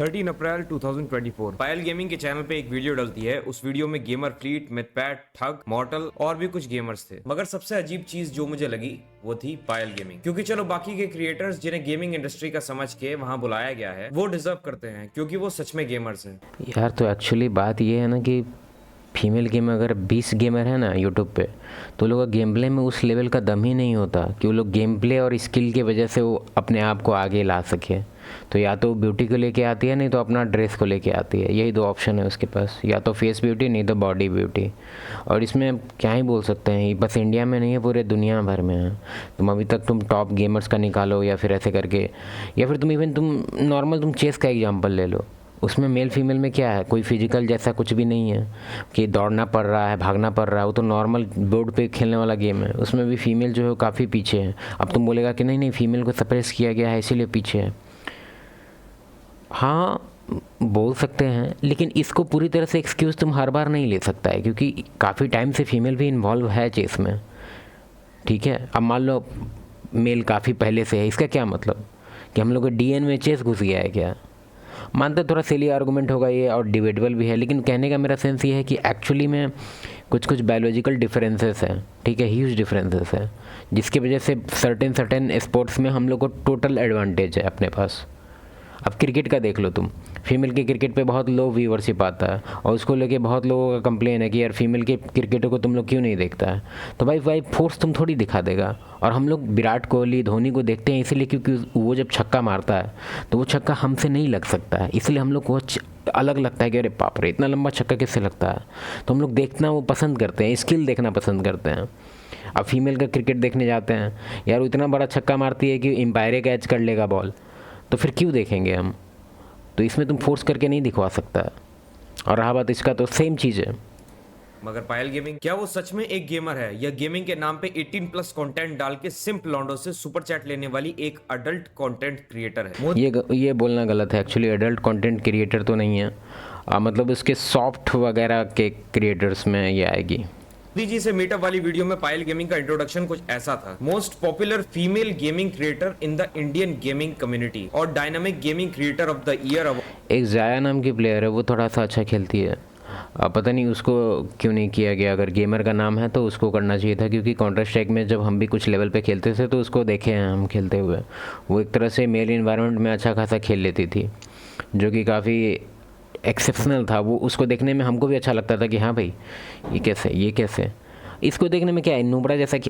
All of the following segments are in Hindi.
13 अप्रैल 2024 पायल गेमिंग के चैनल पे एक वीडियो डलती है। उस वीडियो में गेमर फ्लीट, मिथपैट, ठग, मॉर्टल और भी कुछ गेमर्स थे। मगर सबसे अजीब चीज जो मुझे लगी वो थी पायल गेमिंग। क्योंकि चलो बाकी के क्रिएटर्स जिन्हें गेमिंग इंडस्ट्री का समझ के वहां बुलाया गया है वो डिजर्व करते हैं क्योंकि वो सच में गेमर्स हैं। यार तो एक्चुअली बात ये है ना कि फीमेल गेमर अगर 20 गेमर है ना यूट्यूब पे, तो लोगों का गेम प्ले में उस लेवल का दम ही नहीं होता कि वो लोग गेम प्ले और स्किल की वजह से वो अपने आप को आगे ला सके। तो या तो ब्यूटी को लेके आती है, नहीं तो अपना ड्रेस को लेके आती है। यही दो ऑप्शन है उसके पास, या तो फेस ब्यूटी नहीं तो बॉडी ब्यूटी। और इसमें क्या ही बोल सकते हैं, बस इंडिया में नहीं है, पूरे दुनिया भर में है। तुम अभी तक तुम टॉप गेमर्स का निकालो या फिर ऐसे करके, या फिर तुम इवन तुम नॉर्मल तुम चेस का एग्जाम्पल ले लो। उसमें मेल फीमेल में क्या है, कोई फिजिकल जैसा कुछ भी नहीं है कि दौड़ना पड़ रहा है, भागना पड़ रहा है। वो तो नॉर्मल बोर्ड पे खेलने वाला गेम है। उसमें भी फीमेल जो है काफ़ी पीछे है। अब तुम बोलेगा कि नहीं नहीं फीमेल को सप्रेस किया गया है इसीलिए पीछे है। हाँ बोल सकते हैं, लेकिन इसको पूरी तरह से एक्सक्यूज़ तुम हर बार नहीं ले सकता है, क्योंकि काफ़ी टाइम से फीमेल भी इन्वॉल्व है चेस में। ठीक है, अब मान लो मेल काफ़ी पहले से है, इसका क्या मतलब कि हम लोग के डीएन में चेस घुस गया है क्या? मानते थोड़ा सिली आर्गूमेंट होगा ये और डिबेटेबल भी है, लेकिन कहने का मेरा सेंस ये है कि एक्चुअली में कुछ कुछ बायोलॉजिकल डिफरेंसेस हैं। ठीक है, ह्यूज डिफरेंसेस है, जिसकी वजह से सर्टेन स्पोर्ट्स में हम लोग को टोटल एडवांटेज है अपने पास। अब क्रिकेट का देख लो तुम, फीमेल के क्रिकेट पे बहुत लो व्यूअरशिप आता है और उसको लेके बहुत लोगों का कंप्लेन है कि यार फीमेल के क्रिकेटर को तुम लोग क्यों नहीं देखता है। तो भाई फोर्स तुम थोड़ी दिखा देगा। और हम लोग विराट कोहली, धोनी को देखते हैं इसीलिए क्योंकि वो जब छक्का मारता है तो वो छक्का हमसे नहीं लग सकता है, इसलिए हम लोग को अलग लगता है कि अरे बाप रे इतना लंबा छक्का किससे लगता है। तो हम लोग देखना वो पसंद करते हैं, स्किल देखना पसंद करते हैं। अब फीमेल का क्रिकेट देखने जाते हैं, यार वो इतना बड़ा छक्का मारती है कि एम्पायर कैच कर लेगा बॉल, तो फिर क्यों देखेंगे हम? तो इसमें तुम फोर्स करके नहीं दिखवा सकता। और रहा बात इसका, तो सेम चीज़ है। मगर पायल गेमिंग क्या वो सच में एक गेमर है या गेमिंग के नाम पे 18+ कंटेंट डाल के सिंप लॉन्डो से सुपर चैट लेने वाली एक अडल्ट कंटेंट क्रिएटर है? ये बोलना गलत है। एक्चुअली अडल्ट कंटेंट क्रिएटर तो नहीं है, मतलब उसके सॉफ्ट वगैरह के क्रिएटर्स में ये आएगी। मोदी जी से मीटअप वाली वीडियो में पायल गेमिंग का इंट्रोडक्शन कुछ ऐसा था: most popular female gaming creator in the Indian gaming community और dynamic gaming creator of the year award. एक जाया नाम की प्लेयर है, वो थोड़ा सा अच्छा खेलती है। पता नहीं उसको क्यों नहीं किया गया। अगर गेमर का नाम है तो उसको करना चाहिए था, क्योंकि काउंटर स्ट्राइक में जब हम भी कुछ लेवल पे खेलते थे तो उसको देखे हैं हम खेलते हुए। वो एक तरह से मेल इन्वायरमेंट में अच्छा खासा खेल लेती थी, जो कि काफ़ी एक्सेप्शनल था। वो उसको देखने में हमको भी अच्छा लगता था कि हाँ भाई ये कैसे। इसको देखने में क्या है, नुबड़ा जैसा कि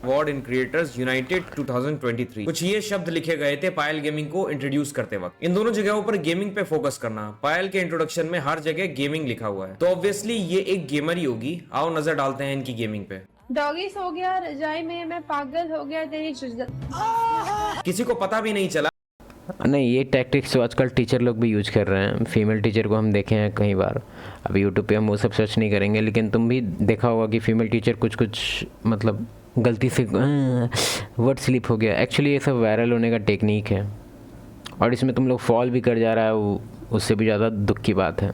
अवार्ड इन क्रिएटर्स यूनाइटेड 2023। कुछ ये शब्द लिखे गए थे पायल गेमिंग को इंट्रोड्यूस करते वक्त। इन दोनों जगहों पर गेमिंग पे फोकस करना। पायल के इंट्रोडक्शन में हर जगह गेमिंग लिखा हुआ है, तो ऑब्वियसली ये एक गेमर ही होगी। आओ नजर डालते हैं इनकी गेमिंग पे। डॉगी सो गया रजाई में, मैं पागल हो गया तेरी किसी को पता भी नहीं चला। नहीं, ये टैक्टिक्स तो आजकल टीचर लोग भी यूज कर रहे हैं। फीमेल टीचर को हम देखे हैं कई बार। अब यूट्यूब पे हम वो सब सर्च नहीं करेंगे, लेकिन तुम भी देखा होगा कि फीमेल टीचर कुछ मतलब गलती से वर्ड स्लिप हो गया। एक्चुअली ये सब वायरल होने का टेक्निक है, और इसमें तुम लोग फॉल भी कर जा रहा है, उससे भी ज़्यादा दुख की बात है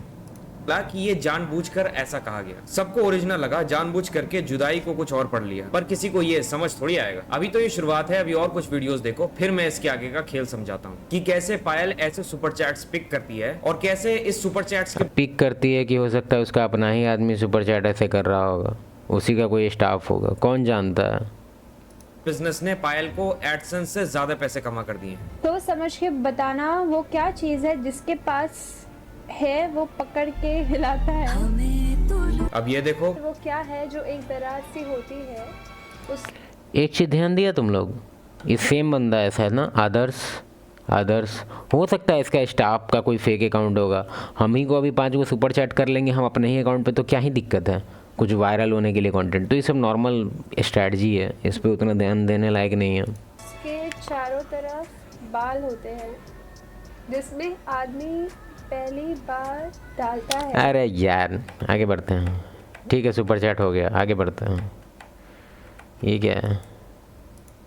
कि ये जानबूझकर ऐसा कहा गया। सबको ओरिजिनल लगा, जानबूझ करके जुदाई को कुछ और पढ़ लिया, पर किसी को ये समझ थोड़ी आएगा। अभी तो ये शुरुआत है, अभी और कुछ वीडियोस देखो, फिर मैं इसके आगे का खेल समझाता हूँ कि कैसे पायल ऐसे सुपर चैट्स पिक करती है और कैसे इस सुपर चैट्स के पिक करती है कि हो सकता है उसका अपना ही आदमी सुपर चैट ऐसे कर रहा होगा, उसी का कोई स्टाफ होगा, कौन जानता है। बिजनेस ने पायल को एडसेंस से ज्यादा पैसे कमा कर दिए हैं। तो समझ के बताना वो क्या चीज है जिसके पास है वो पकड़ के हिलाता है। अब ये देखो, वो क्या है जो एक दराज सी होती है उस। एक चीज़ ध्यान दिया तुम लोग, ये सेम बंदा ऐसा है ना, आदर्श हो सकता है इसका स्टाफ का कोई फेक अकाउंट होगा। हम ही को अभी 5 को सुपर चैट कर लेंगे हम अपने ही अकाउंट पे, तो क्या ही दिक्कत है कुछ वायरल होने के लिए कंटेंट। तो ये सब नॉर्मल स्ट्रैटेजी है, इस पर उतना ध्यान देने लायक नहीं है। इसके चारों तरफ बाल होते हैं जिसमें आदमी पहली बार डालता है। अरे यार आगे बढ़ते हैं। ठीक है, सुपर चैट हो गया, आगे बढ़ते हैं। ये क्या है?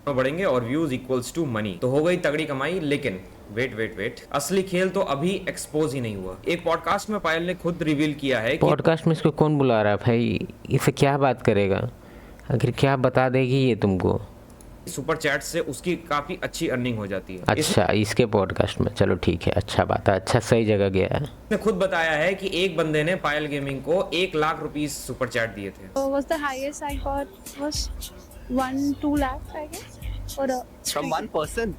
बढ़ेंगे और व्यूज इक्वल्स टू मनी, तो हो गई तगड़ी कमाई। लेकिन वेट, असली खेल तो अभी एक्सपोज ही नहीं हुआ। एक पॉडकास्ट में पायल ने खुद रिवील किया है कि पॉडकास्ट में इसको कौन बुला रहा है भाई? इसे क्या बात करेगा? आखिर क्या बता देगी ये तुमको? सुपर चैट से उसकी काफी अच्छी अर्निंग हो जाती है। अच्छा, इसके पॉडकास्ट में, चलो ठीक है, अच्छा बात है, अच्छा सही जगह गया है। इसने खुद बताया है कि एक बंदे ने पायल गेमिंग को 1 लाख रुपीस सुपर चैट दिए थे। So was the highest I got was 1-2 lakhs, I guess, for a From one person.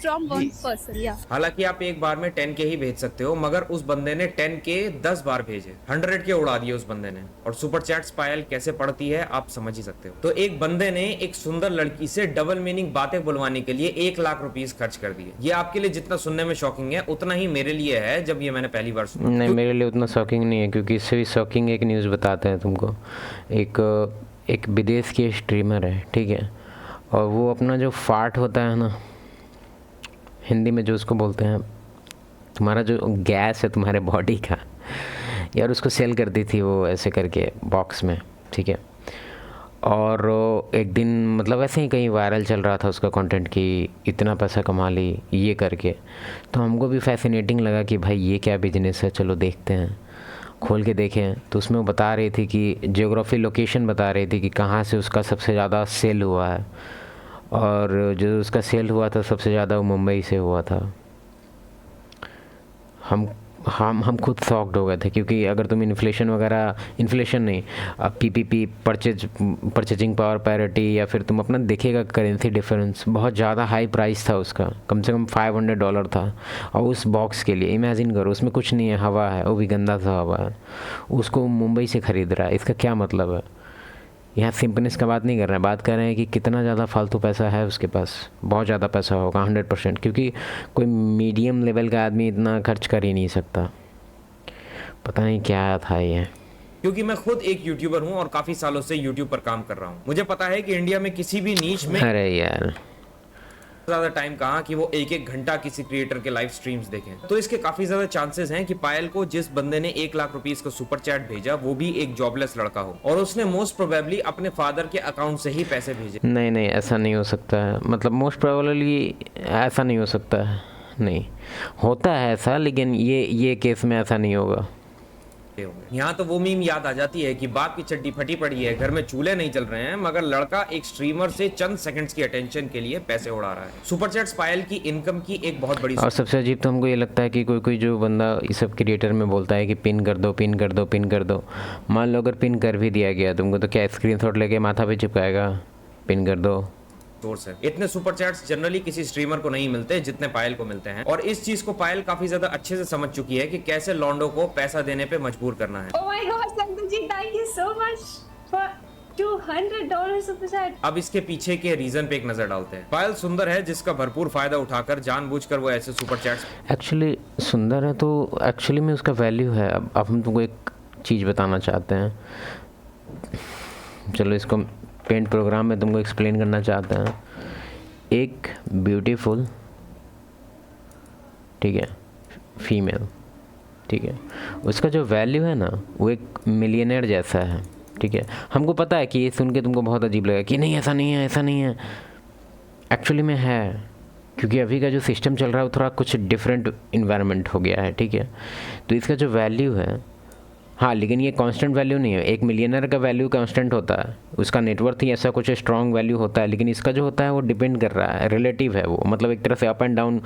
from one person, yeah. हालांकि आप एक बार में 10K ही भेज सकते हो, मगर उस बंदे ने 10K 10 बार भेजे, 100K उड़ा दिए उस बंदे ने। और सुपर चैट्स पायल कैसे पड़ती है आप समझ ही सकते हो। तो एक बंदे ने एक सुंदर लड़की से डबल मीनिंग बातें बुलवाने के लिए 1 लाख रुपीस खर्च कर दिए। ये आपके लिए जितना सुनने में शॉकिंग है उतना ही मेरे लिए है जब ये मैंने पहली बार सुना। नहीं, मेरे लिए उतना शॉकिंग नहीं है, क्योंकि इससे भी शॉकिंग एक न्यूज़ बताते हैं तुमको। एक विदेश की स्ट्रीमर है, ठीक है, और वो अपना जो फार्ट होता है ना, हिंदी में जो उसको बोलते हैं, तुम्हारा जो गैस है तुम्हारे बॉडी का, यार उसको सेल करती थी वो ऐसे करके बॉक्स में, ठीक है। और एक दिन मतलब ऐसे ही कहीं वायरल चल रहा था उसका कंटेंट कि इतना पैसा कमा ली ये करके, तो हमको भी फैसिनेटिंग लगा कि भाई ये क्या बिजनेस है, चलो देखते हैं। खोल के देखें तो उसमें वो बता रही थी कि जियोग्राफी लोकेशन बता रही थी कि कहाँ से उसका सबसे ज़्यादा सेल हुआ है, और जो उसका सेल हुआ था सबसे ज़्यादा वो मुंबई से हुआ था। हम खुद शॉक्ड हो गए थे, क्योंकि अगर तुम इन्फ्लेशन नहीं, पीपीपी परचेजिंग पावर पैरिटी, या फिर तुम अपना देखिएगा करेंसी डिफरेंस, बहुत ज़्यादा हाई प्राइस था उसका, कम से कम $500 था। और उस बॉक्स के लिए इमेजिन करो, उसमें कुछ नहीं है, हवा है, वो भी गंदा सा हवा है, उसको मुंबई से ख़रीद रहा है। इसका क्या मतलब है? यहाँ सिंपनेस का बात नहीं कर रहे हैं, बात कर रहे हैं कि कितना ज़्यादा फालतू पैसा है उसके पास। बहुत ज़्यादा पैसा होगा 100%, क्योंकि कोई मीडियम लेवल का आदमी इतना खर्च कर ही नहीं सकता। पता नहीं क्या था ये। क्योंकि मैं खुद एक यूट्यूबर हूँ और काफी सालों से यूट्यूब पर काम कर रहा हूँ। मुझे पता है कि इंडिया में किसी भी नीच में अरे यार, ज्यादा टाइम कहाँ कि वो 1-1 घंटा किसी क्रिएटर के लाइव स्ट्रीम्स देखें। तो इसके काफी ज्यादा चांसेस हैं कि पायल को जिस बंदे ने 1 लाख रुपीस का सुपर चैट भेजा वो भी एक जॉबलेस लड़का हो, और उसने मोस्ट प्रोबेबली अपने फादर के अकाउंट से ही पैसे भेजे। नहीं, ऐसा नहीं हो सकता है, मतलब मोस्ट प्रोबेबली ऐसा नहीं हो सकता है। नहीं होता है ऐसा, लेकिन ये केस में ऐसा नहीं होगा। यहाँ तो वो मीम याद आ जाती है कि बाप की चड्डी फटी पड़ी है, घर में चूल्हे नहीं चल रहे हैं, मगर लड़का एक स्ट्रीमर से चंद सेकंड्स की अटेंशन के लिए पैसे उड़ा रहा है। सुपर चैट्स पायल की इनकम की एक बहुत बड़ी। और सबसे अजीब तो हमको ये लगता है कि कोई जो बंदा इस सब क्रिएटर में बोलता है कि पिन कर दो, पिन कर दो, पिन कर दो। मान लो अगर पिन कर भी दिया गया तुमको, तो क्या स्क्रीनशॉट लेके माथा पे चिपकाएगा पिन कर दो? सोर्स है। इतने सुपर चैट्स जनरली किसी स्ट्रीमर को नहीं मिलते जितने पायल को मिलते हैं, और इस चीज को पायल काफी ज्यादा अच्छे से समझ चुकी है कि कैसे लॉन्डो को पैसा देने पे मजबूर करना है। Oh my God, Santoji, thank you so much for $200 super chat. अब इसके पीछे के रीजन पे एक नजर डालते हैं। पायल सुंदर है जिसका भरपूर फायदा उठाकर जानबूझकर वो ऐसे सुपर चैट्स। एक्चुअली सुंदर है तो एक्चुअली में उसका वैल्यू है। अब हम तुमको एक चीज़ बताना चाहते हैं, चलो इसको पेंट प्रोग्राम में तुमको एक्सप्लेन करना चाहते हैं। एक ब्यूटीफुल, ठीक है, फीमेल, ठीक है, उसका जो वैल्यू है ना वो एक मिलियनेयर जैसा है, ठीक है। हमको पता है कि ये सुन के तुमको बहुत अजीब लगेगा कि नहीं ऐसा नहीं है, ऐसा नहीं है। एक्चुअली में है, क्योंकि अभी का जो सिस्टम चल रहा है वो थोड़ा कुछ डिफरेंट इन्वायरमेंट हो गया है, ठीक है। तो इसका जो वैल्यू है, हाँ, लेकिन ये कांस्टेंट वैल्यू नहीं है। एक मिलियनर का वैल्यू कांस्टेंट होता है, उसका नेटवर्थ ही ऐसा कुछ स्ट्रॉन्ग वैल्यू होता है, लेकिन इसका जो होता है वो डिपेंड कर रहा है, रिलेटिव है वो, मतलब एक तरह से अप एंड डाउन,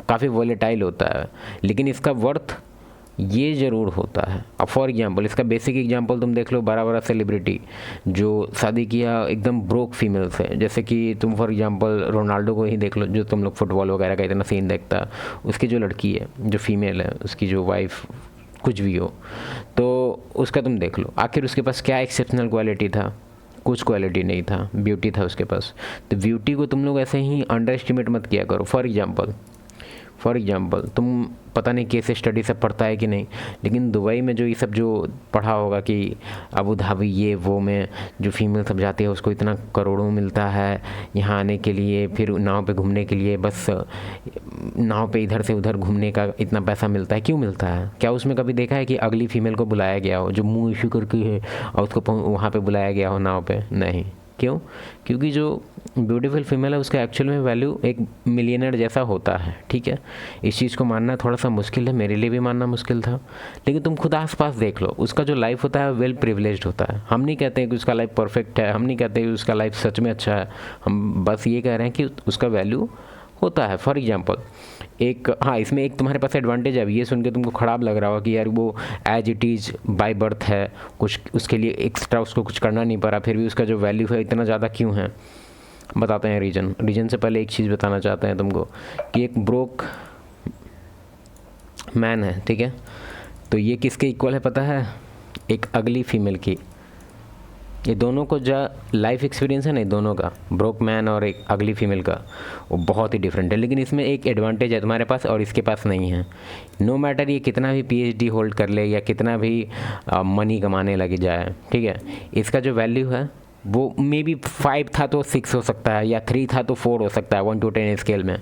काफ़ी वॉलेटाइल होता है, लेकिन इसका वर्थ ये ज़रूर होता है। अब फॉर एग्जांपल, इसका बेसिक एग्जांपल तुम देख लो, बड़ा बड़ा सेलिब्रिटी जो शादी किया एकदम ब्रोक फीमेल से, जैसे कि तुम फॉर एग्जांपल रोनाल्डो को ही देख लो, जो तुम लोग फुटबॉल वगैरह का इतना सीन देखता है, उसकी जो लड़की है, जो फीमेल है, उसकी जो वाइफ कुछ भी हो, तो उसका तुम देख लो, आखिर उसके पास क्या एक्सेप्शनल क्वालिटी था? कुछ क्वालिटी नहीं था, ब्यूटी था उसके पास। तो ब्यूटी को तुम लोग ऐसे ही अंडर एस्टिमेट मत किया करो। फॉर एग्जांपल तुम पता नहीं केस स्टडी सब पढ़ता है कि नहीं, लेकिन दुबई में जो ये सब जो पढ़ा होगा कि अबू धाबी ये वो में जो फीमेल सब जाती है उसको इतना करोड़ों मिलता है यहाँ आने के लिए, फिर नाव पे घूमने के लिए, बस नाव पे इधर से उधर घूमने का इतना पैसा मिलता है। क्यों मिलता है? क्या उसमें कभी देखा है कि अगली फीमेल को बुलाया गया हो जो मुँह इशू करके है और उसको वहाँ पर बुलाया गया हो नाव पर? नहीं, क्यों? क्योंकि जो ब्यूटीफुल फीमेल है उसका एक्चुअल में वैल्यू एक मिलियनर जैसा होता है, ठीक है। इस चीज़ को मानना थोड़ा सा मुश्किल है, मेरे लिए भी मानना मुश्किल था, लेकिन तुम खुद आसपास देख लो, उसका जो लाइफ होता है वेल प्रिविलेज्ड होता है। हम नहीं कहते हैं कि उसका लाइफ परफेक्ट है, हम नहीं कहते कि उसका लाइफ सच में अच्छा है, हम बस ये कह रहे हैं कि उसका वैल्यू होता है। फॉर एग्जाम्पल एक, हाँ, इसमें एक तुम्हारे पास एडवांटेज है, ये सुन के तुमको ख़राब लग रहा होगा कि यार वो as it is by birth है, कुछ उसके लिए एक्स्ट्रा उसको कुछ करना नहीं पड़ा, फिर भी उसका जो वैल्यू है इतना ज़्यादा क्यों है। बताते हैं रीजन से पहले एक चीज़ बताना चाहते हैं तुमको कि एक ब्रोक मैन है, ठीक है, तो ये किसके इक्वल है पता है? एक अगली फीमेल की। ये दोनों को जो लाइफ एक्सपीरियंस है ना, दोनों का, ब्रोक मैन और एक अगली फीमेल का, वो बहुत ही डिफरेंट है। लेकिन इसमें एक एडवांटेज है तुम्हारे पास और इसके पास नहीं है। नो मैटर ये कितना भी पीएचडी होल्ड कर ले या कितना भी मनी कमाने लग जाए, ठीक है, इसका जो वैल्यू है वो मे बी 5 था तो 6 हो सकता है, या 3 था तो 4 हो सकता है। 1 to 10 स्केल में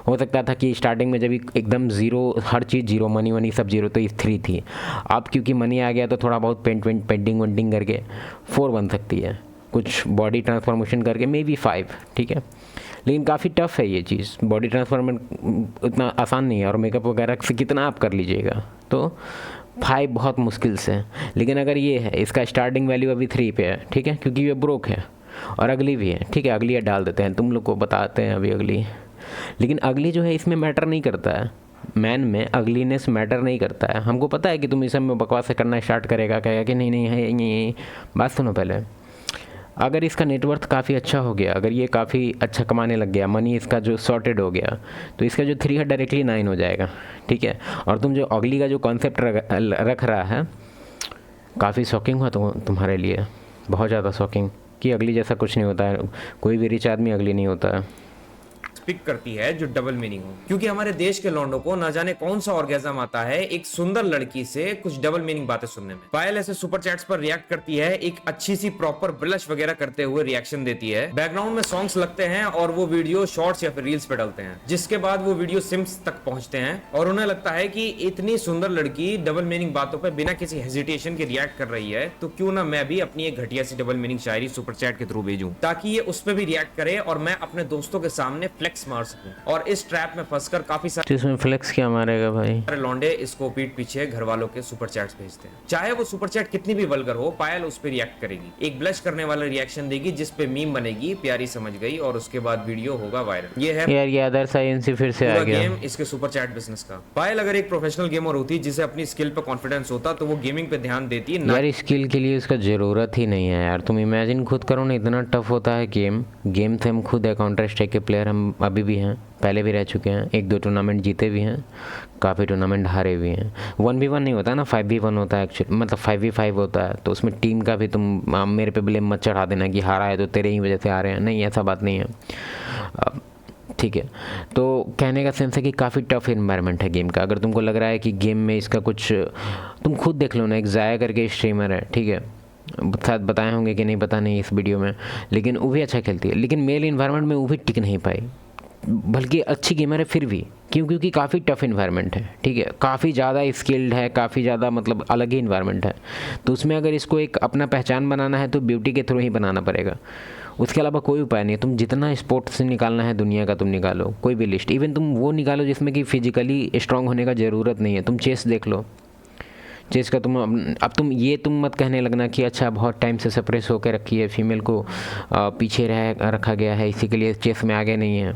हो सकता था कि स्टार्टिंग में जब एकदम ज़ीरो, हर चीज़ जीरो, मनी सब जीरो, तो ये 3 थी। अब क्योंकि मनी आ गया तो थोड़ा बहुत पेंटिंग वेंटिंग करके 4 बन सकती है, कुछ बॉडी ट्रांसफॉर्मेशन करके मे बी 5, ठीक है। लेकिन काफ़ी टफ है ये चीज़, बॉडी ट्रांसफॉर्मेशन उतना आसान नहीं है, और मेकअप वगैरह से कितना आप कर लीजिएगा, तो 5 बहुत मुश्किल से। लेकिन अगर ये है, इसका स्टार्टिंग वैल्यू अभी 3 पे है, ठीक है, क्योंकि ये ब्रोक है, और अगली भी है, ठीक है, अगली ये डाल देते हैं, तुम लोग को बताते हैं अभी अगली। लेकिन अगली जो है इसमें मैटर नहीं करता है, मैन में अगलीनेस मैटर नहीं करता है। हमको पता है कि तुम इस सब में बकवास करना स्टार्ट करेगा, कहेगा कि नहीं है ये। बात सुनो पहले, अगर इसका नेटवर्थ काफ़ी अच्छा हो गया, अगर ये काफ़ी अच्छा कमाने लग गया, मनी इसका जो सॉर्टेड हो गया, तो इसका जो 3 है डायरेक्टली 9 हो जाएगा, ठीक है। और तुम जो अगली का जो कॉन्सेप्ट रख रहा है, काफ़ी शॉकिंग हुआ तुम्हारे लिए, बहुत ज़्यादा शॉकिंग, कि अगली जैसा कुछ नहीं होता है, कोई भी रिच आदमी अगली नहीं होता है। पिक करती है जो डबल मीनिंग हो, क्योंकि हमारे देश के लौंडों को ना जाने कौन सा ऑर्गेजम आता है एक सुंदर लड़की से कुछ डबल मीनिंग बातें सुनने में। पायल ऐसे सुपर चैट्स पर रिएक्ट करती है, एक अच्छी सी प्रॉपर ब्लश वगैरह करते हुए रिएक्शन देती है, बैकग्राउंड में सॉन्ग्स लगते हैं और वो वीडियो शॉर्ट्स या फिर रील्स पे डलते हैं, जिसके बाद वो वीडियो सिम्स तक पहुंचते हैं और उन्हें लगता है कि इतनी सुंदर लड़की डबल मीनिंग बातों पर बिना किसी हेजिटेशन के रिएक्ट कर रही है, तो क्यों ना मैं भी अपनी एक घटिया सी डबल मीनिंग शायरी सुपर चैट के थ्रू भेजूं, ताकि ये उस पर भी रिएक्ट करे और मैं अपने दोस्तों के सामने फ्लेक्स मार सकूं। और इस ट्रैप में फंसकर काफी सारे इसमें फ्लेक्स क्या मारेगा भाई? लौंडे इसको पीठ पीछे घर वालों के सुपर चैट्स भेजते हैं, चाहे वो सुपर चैट कितनी भी वल्गर हो, पायल उस पर रिएक्ट करेगी, एक ब्लश करने वाला रिएक्शन देगी जिस पे मीम बनेगी, प्यारी समझ गई, और उसके बाद वीडियो होगा वायरल। ये है यार ये अदर साइंस फिर से आ गया गेम इसके सुपर चैट बिजनेस का। पायल अगर एक प्रोफेशनल गेमर होती जिसे अपनी स्किल पे कॉन्फिडेंस होता, तो वो गेमिंग पे ध्यान देती ना। यार स्किल के लिए उसका ज़रूरत ही नहीं है यार, तुम इमेजिन खुद करो ना, इतना टफ होता है गेम से हम खुद है काउंटर स्ट्राइक के प्लेयर, हम अभी भी हैं, पहले भी रह चुके हैं, 1-2 टूर्नामेंट जीते भी हैं, काफ़ी टूर्नामेंट हारे भी हैं। 1v1 नहीं होता ना, 5v1 होता है एक्चुअली, मतलब 5v5 होता है, तो उसमें टीम का भी तुम मेरे पे ब्लेम मत चढ़ा देना कि हारा है तो तेरे ही वजह से हारे हैं, नहीं ऐसा बात नहीं है, ठीक है। तो कहने का सेंस है कि काफ़ी टफ इन्वायरमेंट है गेम का। अगर तुमको लग रहा है कि गेम में इसका कुछ, तुम खुद देख लो ना, एक जाया करके स्ट्रीमर है, ठीक है, शायद बताए होंगे कि नहीं पता नहीं इस वीडियो में, लेकिन वो भी अच्छा खेलती है, लेकिन मेल इन्वायरमेंट में वो भी टिक नहीं पाई, बल्कि अच्छी गेमर है फिर भी, क्योंकि काफ़ी टफ इन्वायरमेंट है, ठीक है, काफ़ी ज़्यादा स्किल्ड है, काफ़ी ज़्यादा मतलब अलग ही इन्वायरमेंट है। तो उसमें अगर इसको एक अपना पहचान बनाना है तो ब्यूटी के थ्रू ही बनाना पड़ेगा, उसके अलावा कोई उपाय नहीं है। तुम जितना स्पोर्ट्स से निकालना है दुनिया का तुम निकालो, कोई भी लिस्ट, इवन तुम वो निकालो जिसमें कि फिजिकली स्ट्रांग होने का ज़रूरत नहीं है। तुम चेस देख लो, चेस का तुम तुम मत कहने लगना कि अच्छा बहुत टाइम से सप्रेस होकर रखी है, फीमेल को पीछे रखा गया है, इसी के लिए चेस में आगे नहीं है।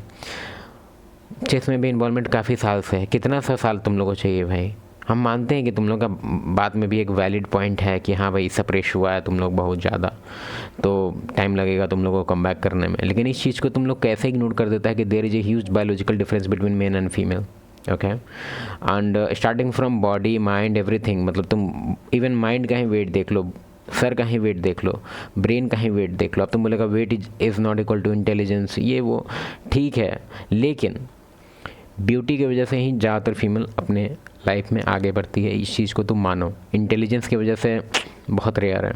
चेस में भी इन्वॉल्वमेंट काफ़ी साल से है, कितना सा साल तुम लोगों को चाहिए भाई? हम मानते हैं कि तुम लोग का बात में भी एक वैलिड पॉइंट है कि हाँ भाई सप्रेस हुआ है तुम लोग बहुत ज़्यादा, तो टाइम लगेगा तुम लोगों को कम बैक करने में, लेकिन इस चीज़ को तुम लोग कैसे इग्नोर कर देता है कि there is a huge biological difference between men and female, okay, and starting from body mind everything, मतलब तुम इवन माइंड का ही वेट देख लो, सर का ही वेट देख लो, ब्रेन का ही वेट देख लो। अब तुम बोलेगा weight is not equal to intelligence, ये वो ठीक है, लेकिन ब्यूटी की वजह से ही ज़्यादातर फीमेल अपने लाइफ में आगे बढ़ती है, इस चीज़ को तुम मानो। इंटेलिजेंस की वजह से बहुत रेयर है।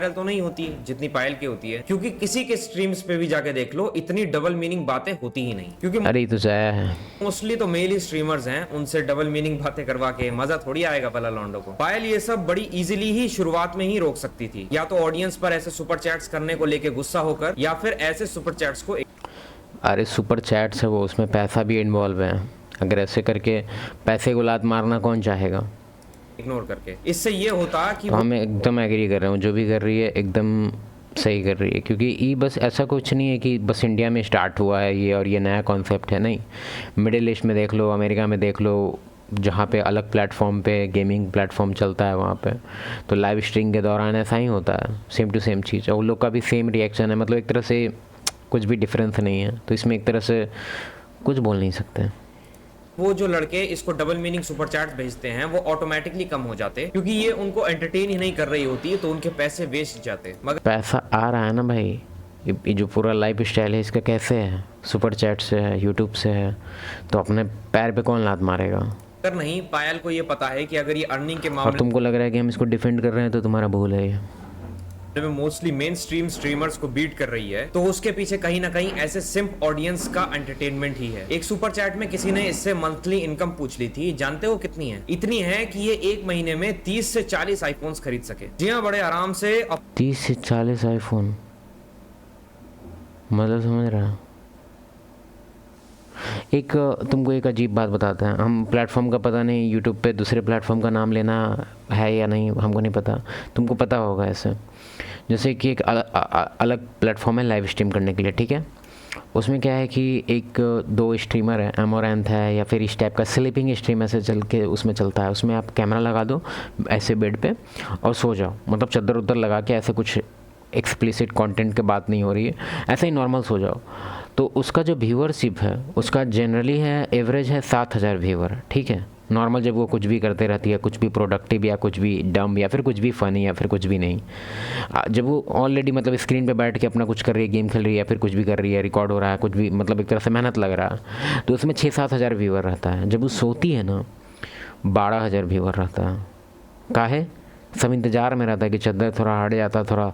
वायरल तो नहीं होती जितनी पायल की होती है, क्योंकि किसी के स्ट्रीम्स पे भी जाके देख लो इतनी डबल मीनिंग बातें होती ही नहीं, क्योंकि अरे ये तो जाया है। मोस्टली तो मेल ही स्ट्रीमर्स हैं, उनसे डबल मीनिंग बातें करवा के मजा थोड़ी आएगा भला लौंडो को। पायल ये सब बड़ी इजीली ही शुरुआत में ही रोक सकती थी, या तो ऑडियंस पर ऐसे सुपर चैट्स करने को लेके गुस्सा होकर, या फिर ऐसे सुपर चैट्स को अरे सुपर चैट्स है वो, उसमें पैसा भी इन्वॉल्व है। अगर ऐसे करके पैसे को लात मारना कौन चाहेगा। इग्नोर करके इससे ये होता कि तो मैं एकदम एग्री कर रहा हूँ, जो भी कर रही है एकदम सही कर रही है, क्योंकि ये बस ऐसा कुछ नहीं है कि बस इंडिया में स्टार्ट हुआ है ये और ये नया कॉन्सेप्ट है, नहीं। मिडिल ईस्ट में देख लो, अमेरिका में देख लो, जहाँ पे अलग प्लेटफॉर्म पे गेमिंग प्लेटफॉर्म चलता है वहाँ पे तो लाइव स्ट्रीम के दौरान ऐसा ही होता है, सेम टू सेम चीज़, और उन लोग का भी सेम रिएक्शन है। मतलब एक तरह से कुछ भी डिफरेंस नहीं है, तो इसमें एक तरह से कुछ बोल नहीं सकते। वो जो लड़के इसको डबल मीनिंग सुपर चैट्स भेजते हैं वो ऑटोमेटिकली कम हो जाते, क्योंकि ये उनको एंटरटेन ही नहीं कर रही होती, तो उनके पैसे वेस्ट जाते। मगर पैसा आ रहा है ना भाई, ये जो पूरा लाइफ स्टाइल है इसका कैसे है, सुपर चैट से है, यूट्यूब से है, तो अपने पैर पे कौन लात मारेगा। अगर नहीं, पायल को ये पता है कि अगर ये अर्निंग के और मामले तुमको लग रहा है कि हम इसको डिफेंड कर रहे हैं, तो तुम्हारा भूल है ये। में मोस्टली मेन स्ट्रीम स्ट्रीमर्स को बीट कर रही है, तो उसके पीछे कहीं ना कहीं ऐसे सिंप ऑडियंस का एंटरटेनमेंट ही है। एक सुपर चैट में किसी ने इससे मंथली इनकम पूछ ली थी, जानते हो कितनी है? इतनी है कि ये एक महीने में 30 से 40 आईफोन्स खरीद सके। जी हाँ, बड़े आराम से। 30 से 40 आईफोन, मतलब समझ रहा है। एक तुमको एक अजीब बात बताते हैं, हम प्लेटफॉर्म का पता नहीं, यूट्यूब पे दूसरे प्लेटफॉर्म का नाम लेना है या नहीं हमको नहीं पता, तुमको पता होगा। ऐसे जैसे कि एक अलग प्लेटफॉर्म है लाइव स्ट्रीम करने के लिए, ठीक है। उसमें क्या है कि एक दो स्ट्रीमर है, एमोरेंथ है या फिर इस टाइप का स्लीपिंग स्ट्रीम ऐसे चल के उसमें चलता है। उसमें आप कैमरा लगा दो ऐसे बेड पे और सो जाओ, मतलब चादर उधर लगा के, ऐसे कुछ एक्सप्लिसिट कंटेंट की बात नहीं हो रही है, ऐसे ही नॉर्मल सो जाओ। तो उसका जो व्यूअरशिप है उसका जनरली है, एवरेज है 7000 व्यूअर, ठीक है। नॉर्मल जब वो कुछ भी करते रहती है, कुछ भी प्रोडक्टिव या कुछ भी डम या फिर कुछ भी फ़नी या फिर कुछ भी नहीं, जब वो ऑलरेडी मतलब स्क्रीन पे बैठ के अपना कुछ कर रही है, गेम खेल रही है या फिर कुछ भी कर रही है, रिकॉर्ड हो रहा है, कुछ भी मतलब एक तरह से मेहनत लग रहा है, तो उसमें 6-7 हज़ार व्यूअर रहता है। जब वो सोती है ना 12,000 व्यूअर रहता है। काहे? सब इंतज़ार में रहता है कि चद्दर थोड़ा हट जाता, थोड़ा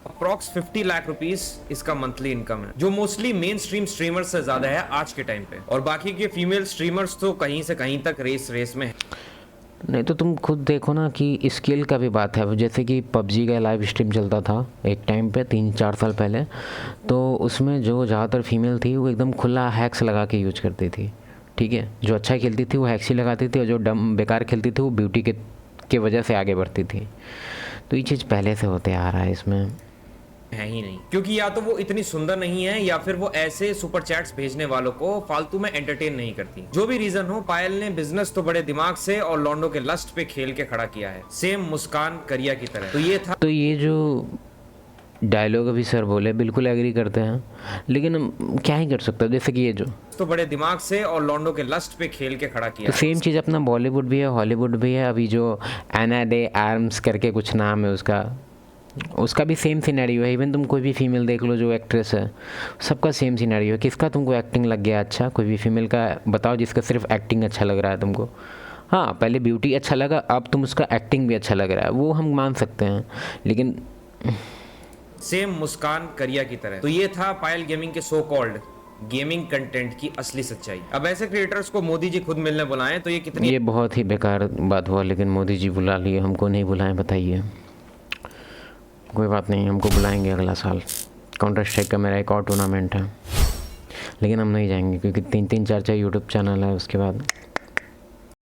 अप्रॉक्स 50 लाख रुपीस इसका मंथली इनकम है, जो मोस्टली मेन स्ट्रीम स्ट्रीमर्स से ज्यादा है आज के टाइम पे। और बाकी के फीमेल स्ट्रीमर्स तो कहीं से कहीं तक रेस में है। नहीं तो तुम खुद देखो ना कि स्किल का भी बात है। जैसे कि पबजी का लाइव स्ट्रीम चलता था एक टाइम पे 3-4 साल पहले, तो उसमें जो ज़्यादातर फीमेल थी वो एकदम खुला हैक्स लगा के यूज करती थी, ठीक है। जो अच्छा खेलती थी वो हैक्स ही लगाती थी, और जो डम बेकार खेलती थी वो ब्यूटी के वजह से आगे बढ़ती थी। तो ये चीज़ पहले से होते आ रहा है, इसमें है ही नहीं, क्योंकि या तो वो इतनी सुंदर नहीं है या फिर वो ऐसे सुपर चैट्स भेजने वालों को फालतू में एंटरटेन नहीं करती। जो भी रीजन हो, पायल ने बिजनेस तो बड़े दिमाग से और लॉन्डो के लस्ट पे खेल के खड़ा किया है, सेम मुस्कान करिया की तरह। तो ये था, तो ये जो डायलॉग अभी सर बोले बिल्कुल एग्री करते हैं, लेकिन हम क्या ही कर सकते हैं। जैसे कि ये जो तो बड़े दिमाग से और लॉन्डो के लस्ट पे खेल के खड़ा किया तो सेम चीज़ अपना बॉलीवुड भी है, हॉलीवुड भी है। अभी जो एना डे आर्म्स करके कुछ नाम है उसका भी सेम सिनेरियो है। इवन तुम कोई भी फीमेल देख लो जो एक्ट्रेस है, सबका सेम सिनेरियो है। किसका तुमको एक्टिंग लग गया अच्छा? कोई भी फीमेल का बताओ जिसका सिर्फ एक्टिंग अच्छा लग रहा है तुमको। हाँ, पहले ब्यूटी अच्छा लगा, अब तुम उसका एक्टिंग भी अच्छा लग रहा है, वो हम मान सकते हैं, लेकिन सेम मुस्कान करिया की तरह। तो ये था पायल गेमिंग के सो कॉल्ड गेमिंग कंटेंट की असली सच्चाई। अब ऐसे क्रिएटर्स को मोदी जी खुद मिलने बुलाएं तो ये बहुत ही बेकार बात हुआ, लेकिन मोदी जी बुला लिए, हमको नहीं बुलाएं, बताइए। कोई बात नहीं, हमको बुलाएंगे अगला साल। काउंटर स्ट्राइक का मेरा एक और टूर्नामेंट है, लेकिन हम नहीं जाएंगे क्योंकि 3-4 यूट्यूब चैनल है, उसके बाद